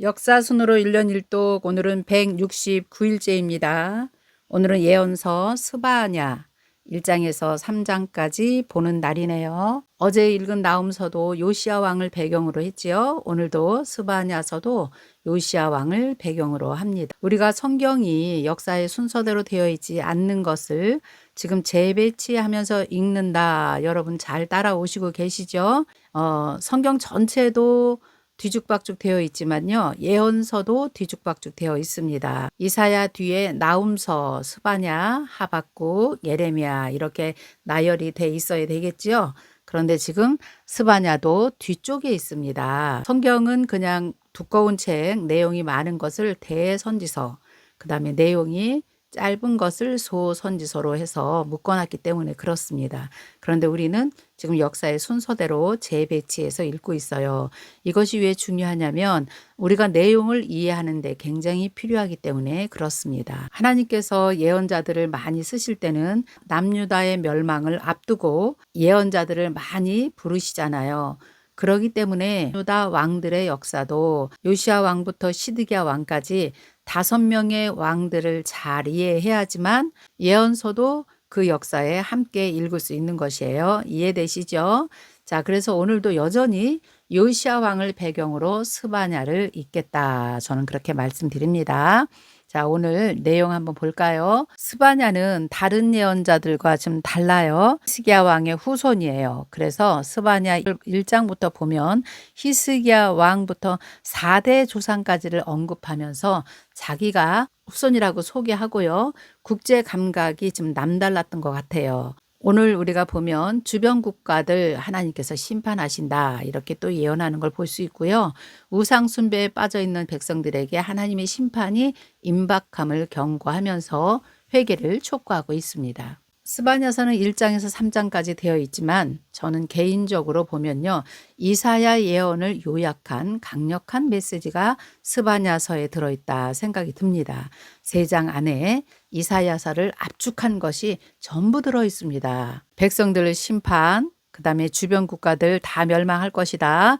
역사순으로 1년 1독 오늘은 169일째입니다. 오늘은 예언서 스바냐 1장에서 3장까지 보는 날이네요. 어제 읽은 나훔서도 요시야 왕을 배경으로 했지요. 오늘도 스바냐서도 요시야 왕을 배경으로 합니다. 우리가 성경이 역사의 순서대로 되어 있지 않는 것을 지금 재배치하면서 읽는다. 여러분 잘 따라오시고 계시죠? 성경 전체도 뒤죽박죽 되어 있지만요. 예언서도 뒤죽박죽 되어 있습니다. 이사야 뒤에 나훔서, 스바냐, 하박국, 예레미야 이렇게 나열이 돼 있어야 되겠지요. 그런데 지금 스바냐도 뒤쪽에 있습니다. 성경은 그냥 두꺼운 책, 내용이 많은 것을 대선지서, 그 다음에 내용이 짧은 것을 소선지서로 해서 묶어놨기 때문에 그렇습니다. 그런데 우리는 지금 역사의 순서대로 재배치해서 읽고 있어요. 이것이 왜 중요하냐면 우리가 내용을 이해하는 데 굉장히 필요하기 때문에 그렇습니다. 하나님께서 예언자들을 많이 쓰실 때는 남유다의 멸망을 앞두고 예언자들을 많이 부르시잖아요. 그러기 때문에 유다 왕들의 역사도 요시야 왕부터 시드기야 왕까지 5명의 왕들을 잘 이해해야지만 예언서도 그 역사에 함께 읽을 수 있는 것이에요. 이해되시죠? 자, 그래서 오늘도 여전히 요시야 왕을 배경으로 스바냐를 읽겠다. 저는 그렇게 말씀드립니다. 자, 오늘 내용 한번 볼까요? 스바냐는 다른 예언자들과 좀 달라요. 히스기야 왕의 후손이에요. 그래서 스바냐 1장부터 보면 히스기야 왕부터 4대 조상까지를 언급하면서 자기가 후손이라고 소개하고요. 국제 감각이 좀 남달랐던 것 같아요. 오늘 우리가 보면 주변 국가들 하나님께서 심판하신다 이렇게 또 예언하는 걸 볼 수 있고요. 우상 숭배에 빠져 있는 백성들에게 하나님의 심판이 임박함을 경고하면서 회개를 촉구하고 있습니다. 스바냐서는 1장에서 3장까지 되어 있지만 저는 개인적으로 보면요. 이사야 예언을 요약한 강력한 메시지가 스바냐서에 들어있다 생각이 듭니다. 3장 안에 이사야서를 압축한 것이 전부 들어있습니다. 백성들 심판, 그 다음에 주변 국가들 다 멸망할 것이다.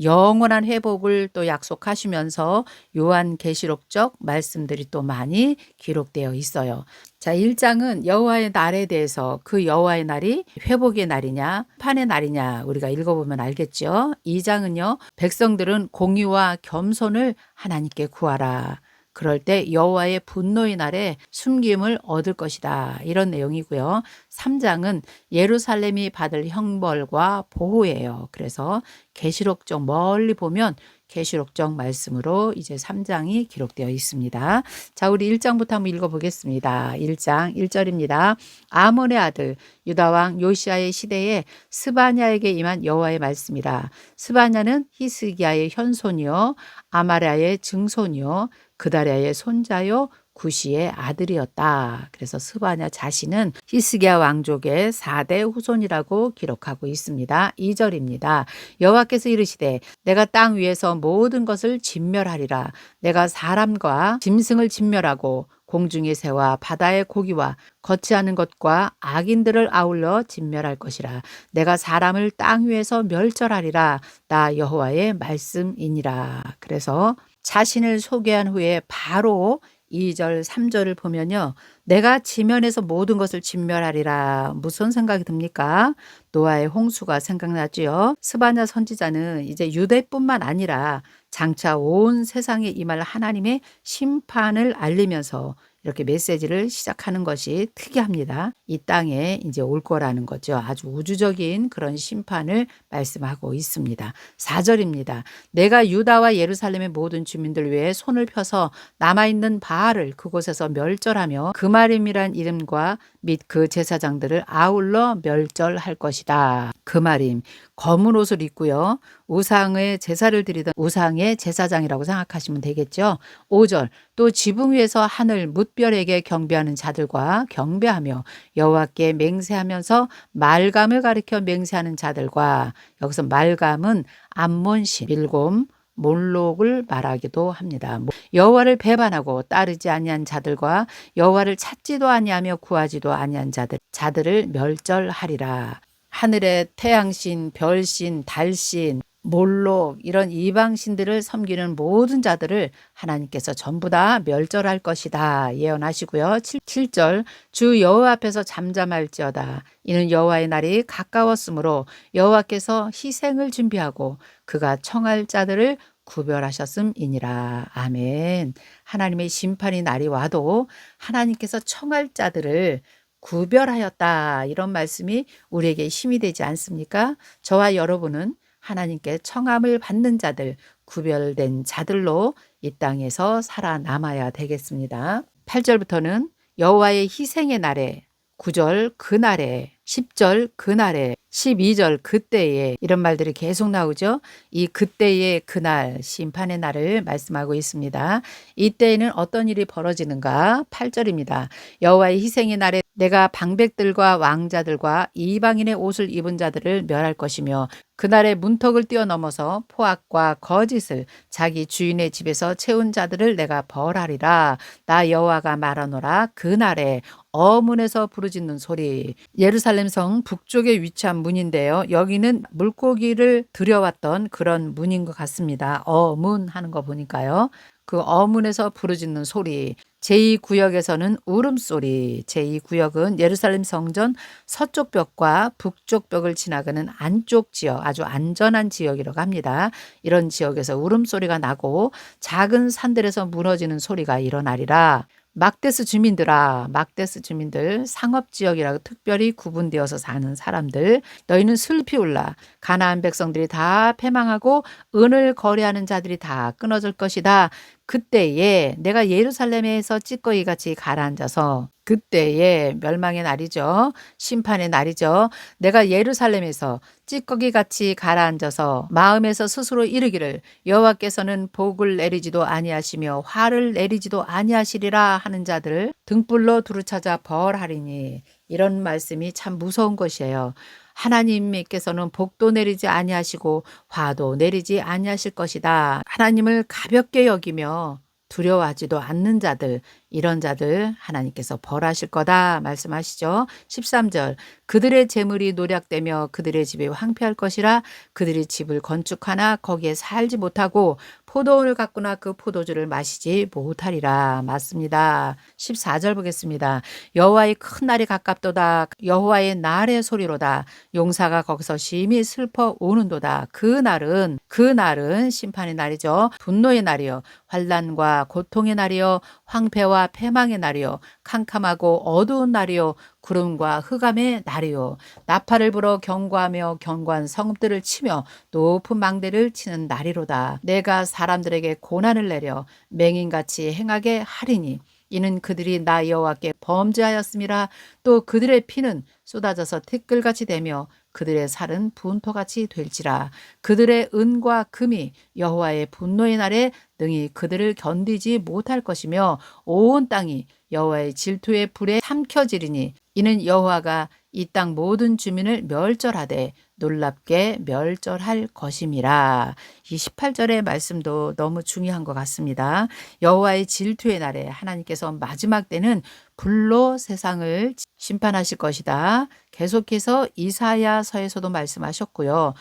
영원한 회복을 또 약속하시면서 요한계시록적 말씀들이 또 많이 기록되어 있어요. 자, 1장은 여호와의 날에 대해서 그 여호와의 날이 회복의 날이냐 판의 날이냐 우리가 읽어보면 알겠죠. 2장은요. 백성들은 공의와 겸손을 하나님께 구하라. 그럴 때 여호와의 분노의 날에 숨김을 얻을 것이다. 이런 내용이고요. 3장은 예루살렘이 받을 형벌과 보호예요. 그래서 계시록적 멀리 보면 계시록적 말씀으로 이제 3장이 기록되어 있습니다. 자, 우리 1장부터 한번 읽어보겠습니다. 1장 1절입니다. 아몬의 아들 유다 왕 요시야의 시대에 스바냐에게 임한 여호와의 말씀이라. 스바냐는 히스기야의 현손이요 아마랴의 증손이요 그다랴의 손자요 구시의 아들이었다. 그래서 스바냐 자신은 히스기야 왕족의 4대 후손이라고 기록하고 있습니다. 2절입니다. 여호와께서 이르시되 내가 땅 위에서 모든 것을 진멸하리라. 내가 사람과 짐승을 진멸하고 공중의 새와 바다의 고기와 거치하는 것과 악인들을 아울러 진멸할 것이라. 내가 사람을 땅 위에서 멸절하리라. 나 여호와의 말씀이니라. 그래서 자신을 소개한 후에 바로 2절, 3절을 보면요. 내가 지면에서 모든 것을 진멸하리라. 무슨 생각이 듭니까? 노아의 홍수가 생각나지요. 스바냐 선지자는 이제 유대뿐만 아니라 장차 온 세상에 임할 하나님의 심판을 알리면서 이렇게 메시지를 시작하는 것이 특이합니다. 이 땅에 이제 올 거라는 거죠. 아주 우주적인 그런 심판을 말씀하고 있습니다. 4절입니다. 내가 유다와 예루살렘의 모든 주민들 위해 손을 펴서 남아있는 바알을 그곳에서 멸절하며 그마림이란 이름과 및 그 제사장들을 아울러 멸절할 것이다. 그마림, 검은 옷을 입고요. 우상의 제사를 드리던 우상의 제사장이라고 생각하시면 되겠죠. 5절, 또 지붕 위에서 하늘 뭇별에게 경배하는 자들과 경배하며 여호와께 맹세하면서 말감을 가리켜 맹세하는 자들과, 여기서 말감은 암몬신, 밀곰, 몰록을 말하기도 합니다. 여호와를 배반하고 따르지 아니한 자들과 여호와를 찾지도 아니하며 구하지도 아니한 자들을 멸절하리라. 하늘의 태양신, 별신, 달신, 몰록 이런 이방신들을 섬기는 모든 자들을 하나님께서 전부 다 멸절할 것이다 예언하시고요. 7절 주 여호와 앞에서 잠잠할지어다. 이는 여호와의 날이 가까웠으므로 여호와께서 희생을 준비하고 그가 청할 자들을 구별하셨음이니라. 아멘. 하나님의 심판의 날이 와도 하나님께서 청할 자들을 구별하였다. 이런 말씀이 우리에게 힘이 되지 않습니까? 저와 여러분은 하나님께 청함을 받는 자들, 구별된 자들로 이 땅에서 살아남아야 되겠습니다. 8절부터는 여호와의 희생의 날에, 9절 그날에, 10절 그날에, 12절 그때에 이런 말들이 계속 나오죠. 이 그때의 그날, 심판의 날을 말씀하고 있습니다. 이때에는 어떤 일이 벌어지는가? 8절입니다. 여호와의 희생의 날에 내가 방백들과 왕자들과 이방인의 옷을 입은 자들을 멸할 것이며 그날의 문턱을 뛰어넘어서 포악과 거짓을 자기 주인의 집에서 채운 자들을 내가 벌하리라. 나 여호와가 말하노라. 그날에 어문에서 부르짖는 소리. 예루살렘 성 북쪽에 위치한 문인데요. 여기는 물고기를 들여왔던 그런 문인 것 같습니다. 어문 하는 거 보니까요. 그 어문에서 부르짖는 소리. 제2구역에서는 울음소리. 제2구역은 예루살렘 성전 서쪽 벽과 북쪽 벽을 지나가는 안쪽 지역, 아주 안전한 지역이라고 합니다. 이런 지역에서 울음소리가 나고 작은 산들에서 무너지는 소리가 일어나리라. 막데스 주민들아, 막데스 주민들, 상업지역이라고 특별히 구분되어서 사는 사람들, 너희는 슬피 울라. 가나안 백성들이 다 패망하고 은을 거래하는 자들이 다 끊어질 것이다. 그때에 내가 예루살렘에서 찌꺼기 같이 가라앉아서 그때에 멸망의 날이죠. 심판의 날이죠. 내가 예루살렘에서 찌꺼기 같이 가라앉아서 마음에서 스스로 이르기를 여호와께서는 복을 내리지도 아니하시며 화를 내리지도 아니하시리라 하는 자들을 등불로 두루찾아 벌하리니 이런 말씀이 참 무서운 것이에요. 하나님께서는 복도 내리지 아니하시고 화도 내리지 아니하실 것이다. 하나님을 가볍게 여기며 두려워하지도 않는 자들, 이런 자들 하나님께서 벌하실 거다 말씀하시죠. 13절 그들의 재물이 노략되며 그들의 집이 황폐할 것이라. 그들이 집을 건축하나 거기에 살지 못하고 포도원을 갖거나 그 포도주를 마시지 못하리라. 맞습니다. 14절 보겠습니다. 여호와의 큰 날이 가깝도다. 여호와의 날의 소리로다. 용사가 거기서 심히 슬퍼 우는도다. 그날은 심판의 날이죠. 분노의 날이요 환난과 고통의 날이요 황폐와 패망의 날이요 캄캄하고 어두운 날이요 구름과 흑암의 날이요 나팔을 불어 경고하며 견고한 성읍들을 치며 높은 망대를 치는 날이로다. 내가 사람들에게 고난을 내려 맹인같이 행하게 하리니 이는 그들이 나 여호와께 범죄하였음이라. 또 그들의 피는 쏟아져서 티끌같이 되며 그들의 살은 분토같이 될지라. 그들의 은과 금이 여호와의 분노의 날에 능히 그들을 견디지 못할 것이며 온 땅이 여호와의 질투의 불에 삼켜지리니 이는 여호와가 이 땅 모든 주민을 멸절하되 놀랍게 멸절할 것임이라. 이 18절의 말씀도 너무 중요한 것 같습니다. 여호와의 질투의 날에 하나님께서 마지막 때는 불로 세상을 심판하실 것이다. 계속해서 이사야서에서도 말씀하셨고요.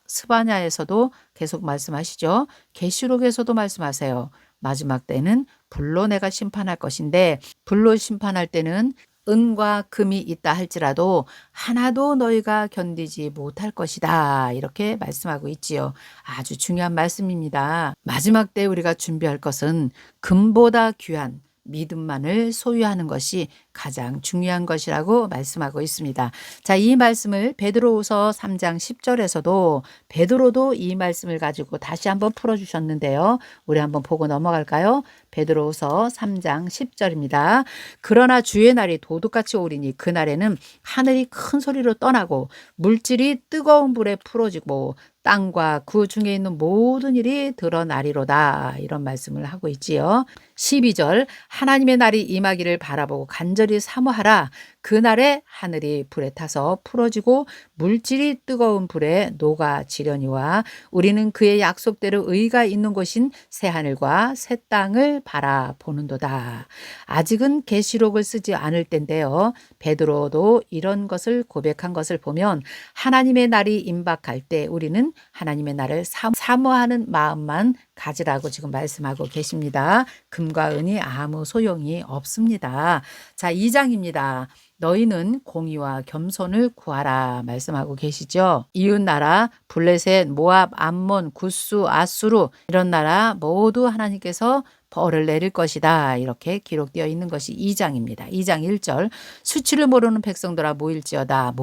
스바냐에서도 계속 말씀하시죠. 계시록에서도 말씀하세요. 마지막 때는 불로 내가 심판할 것인데 불로 심판할 때는 은과 금이 있다 할지라도 하나도 너희가 견디지 못할 것이다. 이렇게 말씀하고 있지요. 아주 중요한 말씀입니다. 마지막 때 우리가 준비할 것은 금보다 귀한 믿음만을 소유하는 것이 가장 중요한 것이라고 말씀하고 있습니다. 자, 이 말씀을 베드로후서 3장 10절에서도 베드로도 이 말씀을 가지고 다시 한번 풀어주셨는데요. 우리 한번 보고 넘어갈까요? 베드로후서 3장 10절입니다. 그러나 주의 날이 도둑같이 오리니 그날에는 하늘이 큰 소리로 떠나고 물질이 뜨거운 불에 풀어지고 땅과 그 중에 있는 모든 일이 드러나리로다. 이런 말씀을 하고 있지요. 12절 하나님의 날이 임하기를 바라보고 간절히 사모하라. 그날에 하늘이 불에 타서 풀어지고 물질이 뜨거운 불에 녹아지려니와 우리는 그의 약속대로 의가 있는 곳인 새 하늘과 새 땅을 바라보는도다. 아직은 계시록을 쓰지 않을 때인데요. 베드로도 이런 것을 고백한 것을 보면 하나님의 날이 임박할 때 우리는 하나님의 날을 사모하는 마음만 가지라고 지금 말씀하고 계십니다. 금과 은이 아무 소용이 없습니다. 자, 2장입니다. 너희는 공의와 겸손을 구하라 말씀하고 계시죠. 이웃나라 블레셋, 모압, 암몬, 굿수, 아수르 이런 나라 모두 하나님께서 벌을 내릴 것이다. 이렇게 기록되어 있는 것이 2장입니다. 2장 1절 수치를 모르는 백성들아 모일지어다.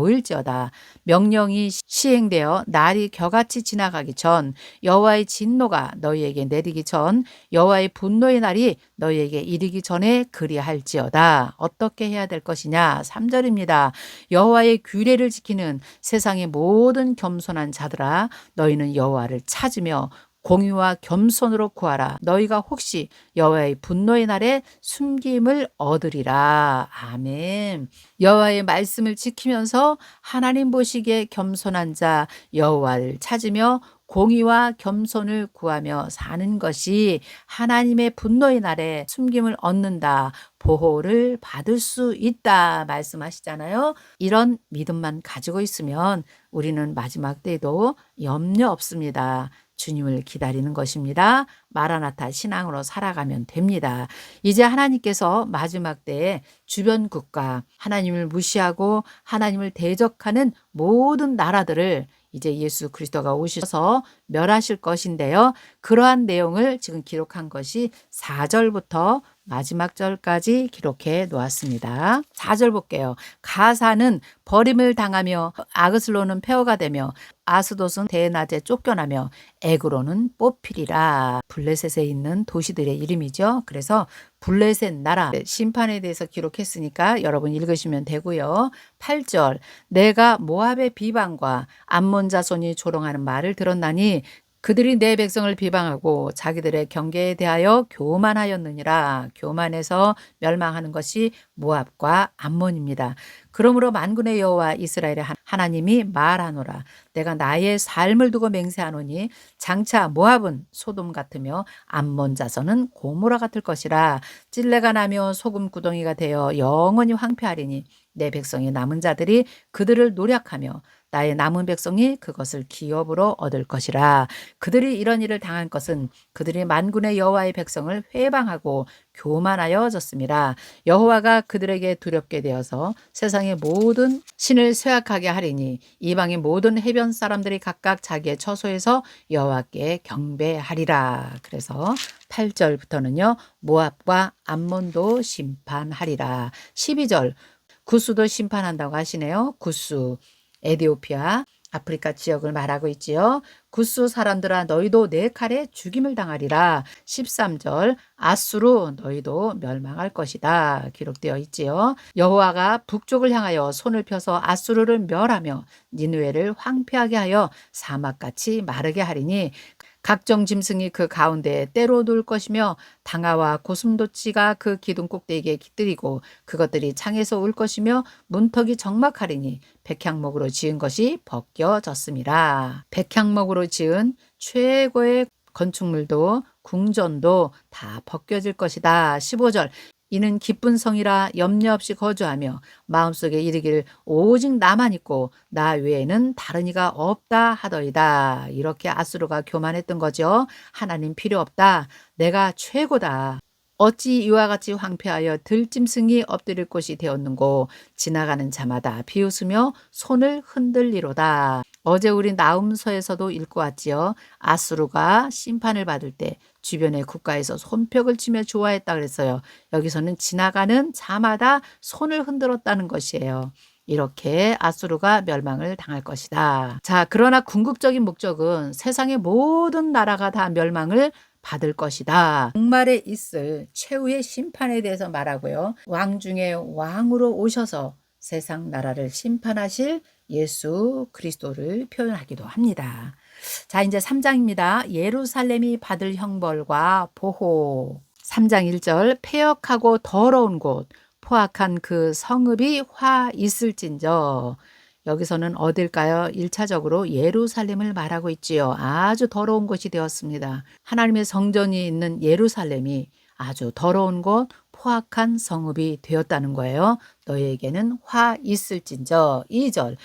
명령이 시행되어 날이 겨같이 지나가기 전 여호와의 진노가 너희에게 내리기 전 여호와의 분노의 날이 너희에게 이르기 전에 그리할지어다. 어떻게 해야 될 것이냐. 3절입니다. 여호와의 규례를 지키는 세상의 모든 겸손한 자들아 너희는 여호와를 찾으며 공의와 겸손으로 구하라. 너희가 혹시 여호와의 분노의 날에 숨김을 얻으리라. 아멘. 여호와의 말씀을 지키면서 하나님 보시기에 겸손한 자 여호와를 찾으며 공의와 겸손을 구하며 사는 것이 하나님의 분노의 날에 숨김을 얻는다. 보호를 받을 수 있다 말씀하시잖아요. 이런 믿음만 가지고 있으면 우리는 마지막 때에도 염려 없습니다. 주님을 기다리는 것입니다. 마라나타 신앙으로 살아가면 됩니다. 이제 하나님께서 마지막 때에 주변 국가, 하나님을 무시하고 하나님을 대적하는 모든 나라들을 이제 예수 그리스도가 오셔서 멸하실 것인데요. 그러한 내용을 지금 기록한 것이 4절부터 마지막 절까지 기록해 놓았습니다. 4절 볼게요. 가사는 버림을 당하며 아그슬로는 폐허가 되며 아스돗은 대낮에 쫓겨나며 에그로는 뽑히리라. 블레셋에 있는 도시들의 이름이죠. 그래서 블레셋 나라 심판에 대해서 기록했으니까 여러분 읽으시면 되고요. 8절 내가 모압의 비방과 암몬 자손이 조롱하는 말을 들었나니 그들이 내 백성을 비방하고 자기들의 경계에 대하여 교만하였느니라. 교만해서 멸망하는 것이 모압과 암몬입니다. 그러므로 만군의 여호와 이스라엘의 하나님이 말하노라. 내가 나의 삶을 두고 맹세하노니 장차 모압은 소돔 같으며 암몬 자손은 고모라 같을 것이라. 찔레가 나며 소금 구덩이가 되어 영원히 황폐하리니 내 백성의 남은 자들이 그들을 노략하며 나의 남은 백성이 그것을 기업으로 얻을 것이라. 그들이 이런 일을 당한 것은 그들이 만군의 여호와의 백성을 회방하고 교만하여졌습니다. 여호와가 그들에게 두렵게 되어서 세상의 모든 신을 쇠약하게 하리니 이방의 모든 해변 사람들이 각각 자기의 처소에서 여호와께 경배하리라. 그래서 8절부터는요. 모압과 암몬도 심판하리라. 12절 구스도 심판한다고 하시네요. 구스 에디오피아 아프리카 지역을 말하고 있지요. 구스 사람들아 너희도 내 칼에 죽임을 당하리라. 13절 아수르 너희도 멸망할 것이다. 기록되어 있지요. 여호와가 북쪽을 향하여 손을 펴서 아수르를 멸하며 니느웨를 황폐하게 하여 사막같이 마르게 하리니 각종 짐승이 그 가운데에 때로 둘 것이며 당아와 고슴도치가 그 기둥 꼭대기에 깃들이고 그것들이 창에서 울 것이며 문턱이 적막하리니 백향목으로 지은 것이 벗겨졌습니다. 백향목으로 지은 최고의 건축물도 궁전도 다 벗겨질 것이다. 15절 이는 기쁜 성이라 염려 없이 거주하며 마음속에 이르기를 오직 나만 있고 나 외에는 다른 이가 없다 하더이다. 이렇게 아수르가 교만했던 거죠. 하나님 필요 없다. 내가 최고다. 어찌 이와 같이 황폐하여 들짐승이 엎드릴 곳이 되었는고 지나가는 자마다 비웃으며 손을 흔들리로다. 어제 우리 나훔서에서도 읽고 왔지요. 아수르가 심판을 받을 때 주변의 국가에서 손뼉을 치며 좋아했다 그랬어요. 여기서는 지나가는 자마다 손을 흔들었다는 것이에요. 이렇게 아수르가 멸망을 당할 것이다. 자, 그러나 궁극적인 목적은 세상의 모든 나라가 다 멸망을 받을 것이다. 종말에 있을 최후의 심판에 대해서 말하고요. 왕 중에 왕으로 오셔서 세상 나라를 심판하실 예수 그리스도를 표현하기도 합니다. 자, 이제 3장입니다. 예루살렘이 받을 형벌과 보호. 3장 1절 폐역하고 더러운 곳 포악한 그 성읍이 화 있을진저. 여기서는 어딜까요? 1차적으로 예루살렘을 말하고 있지요. 아주 더러운 곳이 되었습니다. 하나님의 성전이 있는 예루살렘이 아주 더러운 곳, 포악한 성읍이 되었다는 거예요. 너희에게는 화 있을진저. 2절.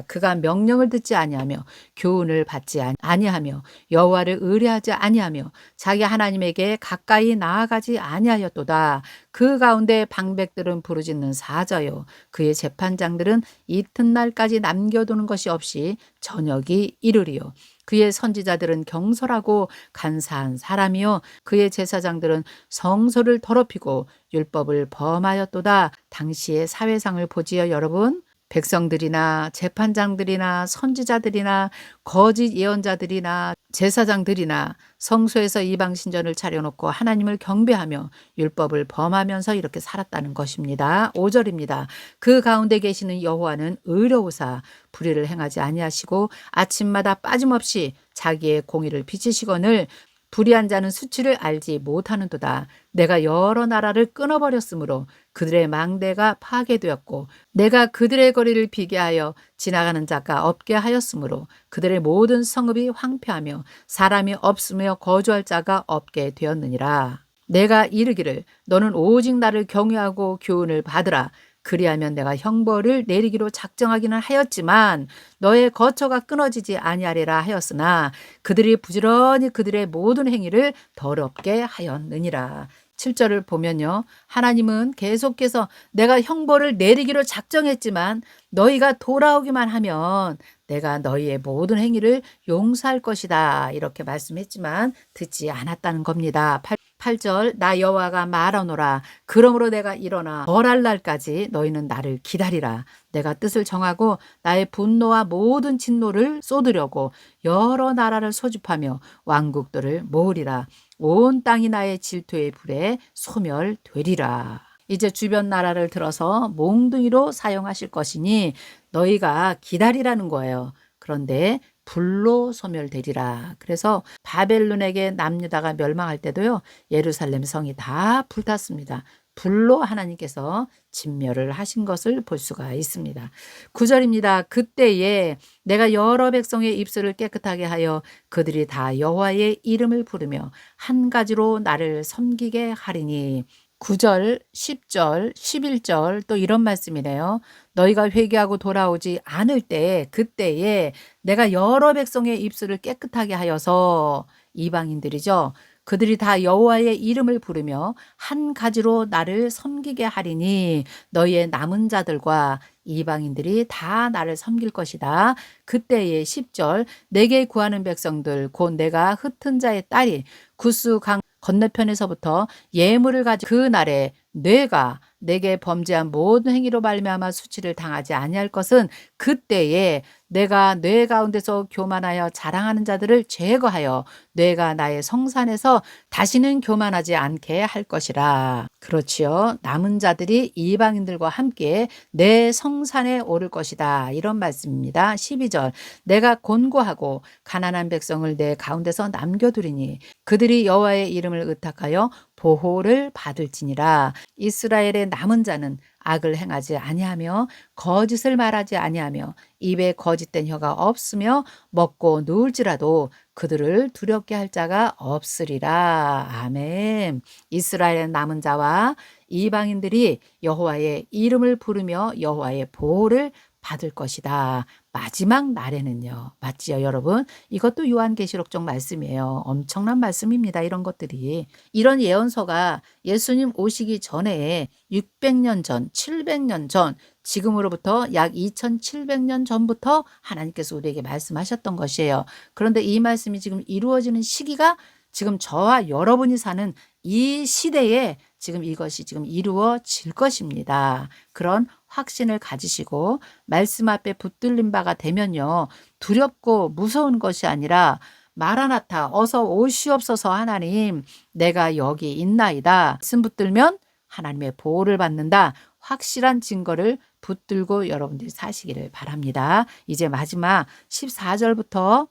그가 명령을 듣지 아니하며 교훈을 받지 아니하며 여호와를 의뢰하지 아니하며 자기 하나님에게 가까이 나아가지 아니하였도다. 그 가운데 방백들은 부르짖는 사자요, 그의 재판장들은 이튿날까지 남겨두는 것이 없이 저녁이 이르리요. 그의 선지자들은 경솔하고 간사한 사람이요, 그의 제사장들은 성소를 더럽히고 율법을 범하였도다. 당시의 사회상을 보지요, 여러분. 백성들이나 재판장들이나 선지자들이나 거짓 예언자들이나 제사장들이나 성소에서 이방 신전을 차려놓고 하나님을 경배하며 율법을 범하면서 이렇게 살았다는 것입니다. 5절입니다. 그 가운데 계시는 여호와는 의로우사 불의를 행하지 아니하시고 아침마다 빠짐없이 자기의 공의를 비치시거늘 불의한 자는 수치를 알지 못하는도다. 내가 여러 나라를 끊어버렸으므로 그들의 망대가 파괴되었고 내가 그들의 거리를 비게 하여 지나가는 자가 없게 하였으므로 그들의 모든 성읍이 황폐하며 사람이 없으며 거주할 자가 없게 되었느니라. 내가 이르기를 너는 오직 나를 경외하고 교훈을 받으라. 그리하면 내가 형벌을 내리기로 작정하기는 하였지만 너의 거처가 끊어지지 아니하리라 하였으나 그들이 부지런히 그들의 모든 행위를 더럽게 하였느니라. 7절을 보면요, 하나님은 계속해서 내가 형벌을 내리기로 작정했지만 너희가 돌아오기만 하면 내가 너희의 모든 행위를 용서할 것이다, 이렇게 말씀했지만 듣지 않았다는 겁니다. 8절 나 여호와가 말하노라. 그러므로 내가 일어나 벌할 날까지 너희는 나를 기다리라. 내가 뜻을 정하고 나의 분노와 모든 진노를 쏟으려고 여러 나라를 소집하며 왕국들을 모으리라. 온 땅이 나의 질투의 불에 소멸되리라. 이제 주변 나라를 들어서 몽둥이로 사용하실 것이니 너희가 기다리라는 거예요. 그런데 불로 소멸되리라. 그래서 바벨론에게 남유다가 멸망할 때도요, 예루살렘 성이 다 불탔습니다. 불로 하나님께서 진멸을 하신 것을 볼 수가 있습니다. 9절입니다. 그때에 내가 여러 백성의 입술을 깨끗하게 하여 그들이 다 여호와의 이름을 부르며 한 가지로 나를 섬기게 하리니. 9절, 10절, 11절 또 이런 말씀이네요. 너희가 회개하고 돌아오지 않을 때 그때에 내가 여러 백성의 입술을 깨끗하게 하여서, 이방인들이죠, 그들이 다 여호와의 이름을 부르며 한 가지로 나를 섬기게 하리니 너희의 남은 자들과 이방인들이 다 나를 섬길 것이다. 그때에 10절 내게 구하는 백성들 곧 내가 흩은 자의 딸이 구스 강 건너편에서부터 예물을 가지고 그 날에 뇌가 내게 범죄한 모든 행위로 말미암아 수치를 당하지 아니할 것은 그때에 내가 뇌 가운데서 교만하여 자랑하는 자들을 제거하여 뇌가 나의 성산에서 다시는 교만하지 않게 할 것이라. 그렇지요. 남은 자들이 이방인들과 함께 내 성산에 오를 것이다, 이런 말씀입니다. 12절 내가 곤고하고 가난한 백성을 내 가운데서 남겨두리니 그들이 여호와의 이름을 의탁하여 보호를 받을지니라. 이스라엘의 남은 자는 악을 행하지 아니하며 거짓을 말하지 아니하며 입에 거짓된 혀가 없으며 먹고 누울지라도 그들을 두렵게 할 자가 없으리라. 아멘. 이스라엘의 남은 자와 이방인들이 여호와의 이름을 부르며 여호와의 보호를 받을 것이다. 마지막 날에는요. 맞지요, 여러분? 이것도 요한계시록적 말씀이에요. 엄청난 말씀입니다. 이런 것들이. 이런 예언서가 예수님 오시기 전에 600년 전, 700년 전, 지금으로부터 약 2700년 전부터 하나님께서 우리에게 말씀하셨던 것이에요. 그런데 이 말씀이 지금 이루어지는 시기가 지금 저와 여러분이 사는 이 시대에 지금 이것이 지금 이루어질 것입니다. 그런 확신을 가지시고 말씀 앞에 붙들린 바가 되면요, 두렵고 무서운 것이 아니라 마라나타 어서 오시옵소서 하나님, 내가 여기 있나이다 말씀 붙들면 하나님의 보호를 받는다, 확실한 증거를 붙들고 여러분들이 사시기를 바랍니다. 이제 마지막 14절부터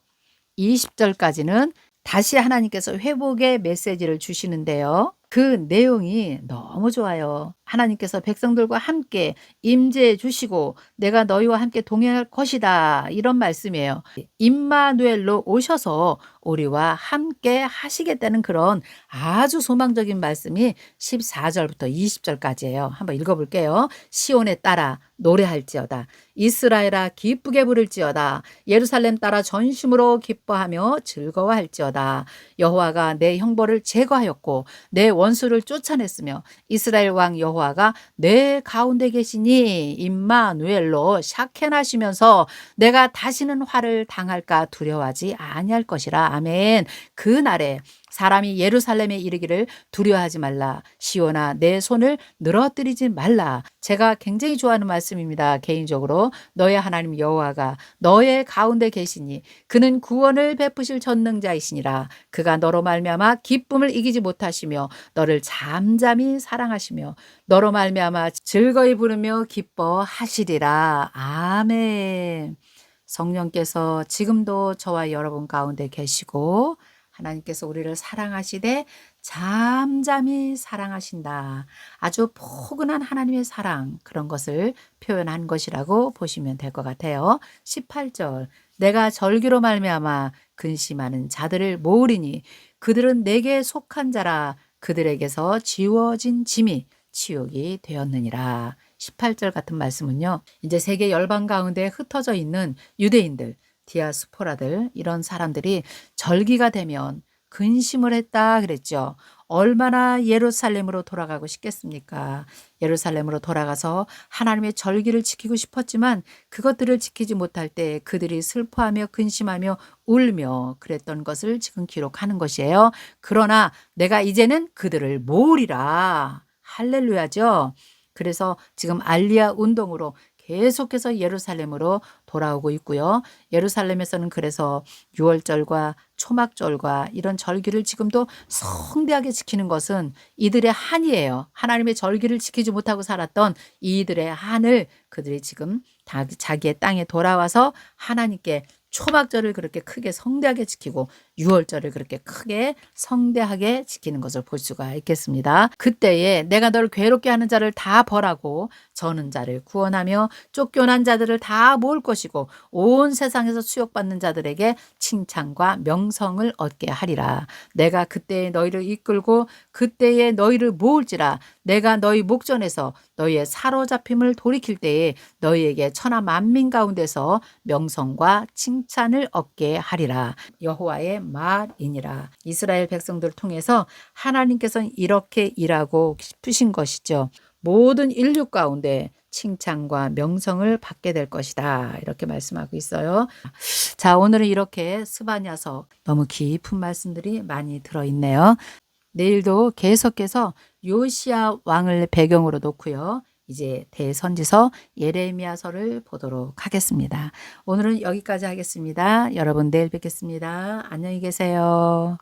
20절까지는 다시 하나님께서 회복의 메시지를 주시는데요. 그 내용이 너무 좋아요. 하나님께서 백성들과 함께 임재해 주시고 내가 너희와 함께 동행할 것이다. 이런 말씀이에요. 임마누엘로 오셔서 우리와 함께 하시겠다는 그런 아주 소망적인 말씀이 14절부터 20절까지예요. 한번 읽어볼게요. 시온에 따라 노래할지어다. 이스라엘아 기쁘게 부를지어다. 예루살렘 따라 전심으로 기뻐하며 즐거워할지어다. 여호와가 내 형벌을 제거하였고 내 원수를 쫓아냈으며 이스라엘 왕 여호와가 내 가운데 계시니 임마누엘로 샤켄하시면서 내가 다시는 화를 당할까 두려워하지 아니할 것이라. 아멘. 그날에 사람이 예루살렘에 이르기를 두려워하지 말라. 시온아 내 손을 늘어뜨리지 말라. 제가 굉장히 좋아하는 말씀입니다. 개인적으로 너의 하나님 여호와가 너의 가운데 계시니 그는 구원을 베푸실 전능자이시니라. 그가 너로 말미암아 기쁨을 이기지 못하시며 너를 잠잠히 사랑하시며 너로 말미암아 즐거이 부르며 기뻐하시리라. 아멘. 성령께서 지금도 저와 여러분 가운데 계시고 하나님께서 우리를 사랑하시되 잠잠히 사랑하신다. 아주 포근한 하나님의 사랑, 그런 것을 표현한 것이라고 보시면 될 것 같아요. 18절 내가 절기로 말미암아 근심하는 자들을 모으리니 그들은 내게 속한 자라. 그들에게서 지워진 짐이 치욕이 되었느니라. 18절 같은 말씀은요. 이제 세계 열방 가운데 흩어져 있는 유대인들, 디아스포라들, 이런 사람들이 절기가 되면 근심을 했다 그랬죠. 얼마나 예루살렘으로 돌아가고 싶겠습니까? 예루살렘으로 돌아가서 하나님의 절기를 지키고 싶었지만 그것들을 지키지 못할 때 그들이 슬퍼하며 근심하며 울며 그랬던 것을 지금 기록하는 것이에요. 그러나 내가 이제는 그들을 모으리라. 할렐루야죠. 그래서 지금 알리야 운동으로 계속해서 예루살렘으로 돌아오고 있고요. 예루살렘에서는 그래서 유월절과 초막절과 이런 절기를 지금도 성대하게 지키는 것은 이들의 한이에요. 하나님의 절기를 지키지 못하고 살았던 이들의 한을 그들이 지금 자기의 땅에 돌아와서 하나님께 초막절을 그렇게 크게 성대하게 지키고 유월절을 그렇게 크게 성대하게 지키는 것을 볼 수가 있겠습니다. 그때에 내가 너를 괴롭게 하는 자를 다 벌하고 저는 자를 구원하며 쫓겨난 자들을 다 모을 것이고 온 세상에서 수욕받는 자들에게 칭찬과 명성을 얻게 하리라. 내가 그때에 너희를 이끌고 그때에 너희를 모을지라. 내가 너희 목전에서 너희의 사로잡힘을 돌이킬 때에 너희에게 천하 만민 가운데서 명성과 칭찬을 얻게 하리라. 여호와의 말이니라. 이스라엘 백성들을 통해서 하나님께서는 이렇게 일하고 싶으신 것이죠. 모든 인류 가운데 칭찬과 명성을 받게 될 것이다. 이렇게 말씀하고 있어요. 자, 오늘은 이렇게 스바냐서 너무 깊은 말씀들이 많이 들어있네요. 내일도 계속해서 요시야 왕을 배경으로 놓고요. 이제 대선지서 예레미야서를 보도록 하겠습니다. 오늘은 여기까지 하겠습니다. 여러분 내일 뵙겠습니다. 안녕히 계세요.